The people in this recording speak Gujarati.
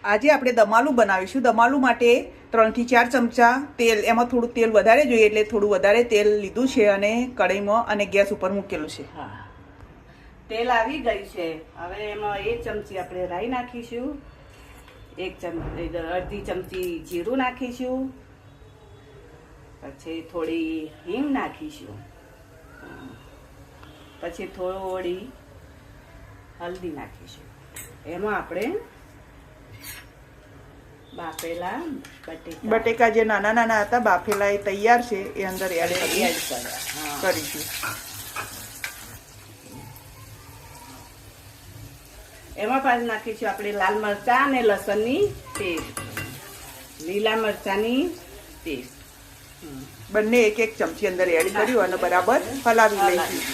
આજે આપણે દમાલું બનાવીશું. દમાલું માટે 3 થી 4 ચમચા તેલ, એમાં થોડું તેલ વધારે જોઈએ એટલે થોડું વધારે તેલ લીધું છે અને કઢાઈમાં અને ગેસ ઉપર મૂકેલું છે. હા, તેલ આવી ગયું છે. હવે એમાં 1 ચમચી આપણે રાઈ નાખીશું, 1 ચમચી જીરું નાખીશું, પછી થોડી હિંગ નાખીશું, પછી થોડી હલ્દી નાખીશું. એમાં આપણે બાફેલા બટેકા જે નાના નાના હતા બાફેલા એ તૈયાર છે, એ અંદર એડ કરીશું. એમાં પાછું નાખીશું આપણે લાલ મરચાં અને લસણની પેસ્ટ, લીલા મરચાંની પેસ્ટ, બંને 1 ચમચી અંદર એડ કર્યું અને બરાબર હલાવી લઈશું.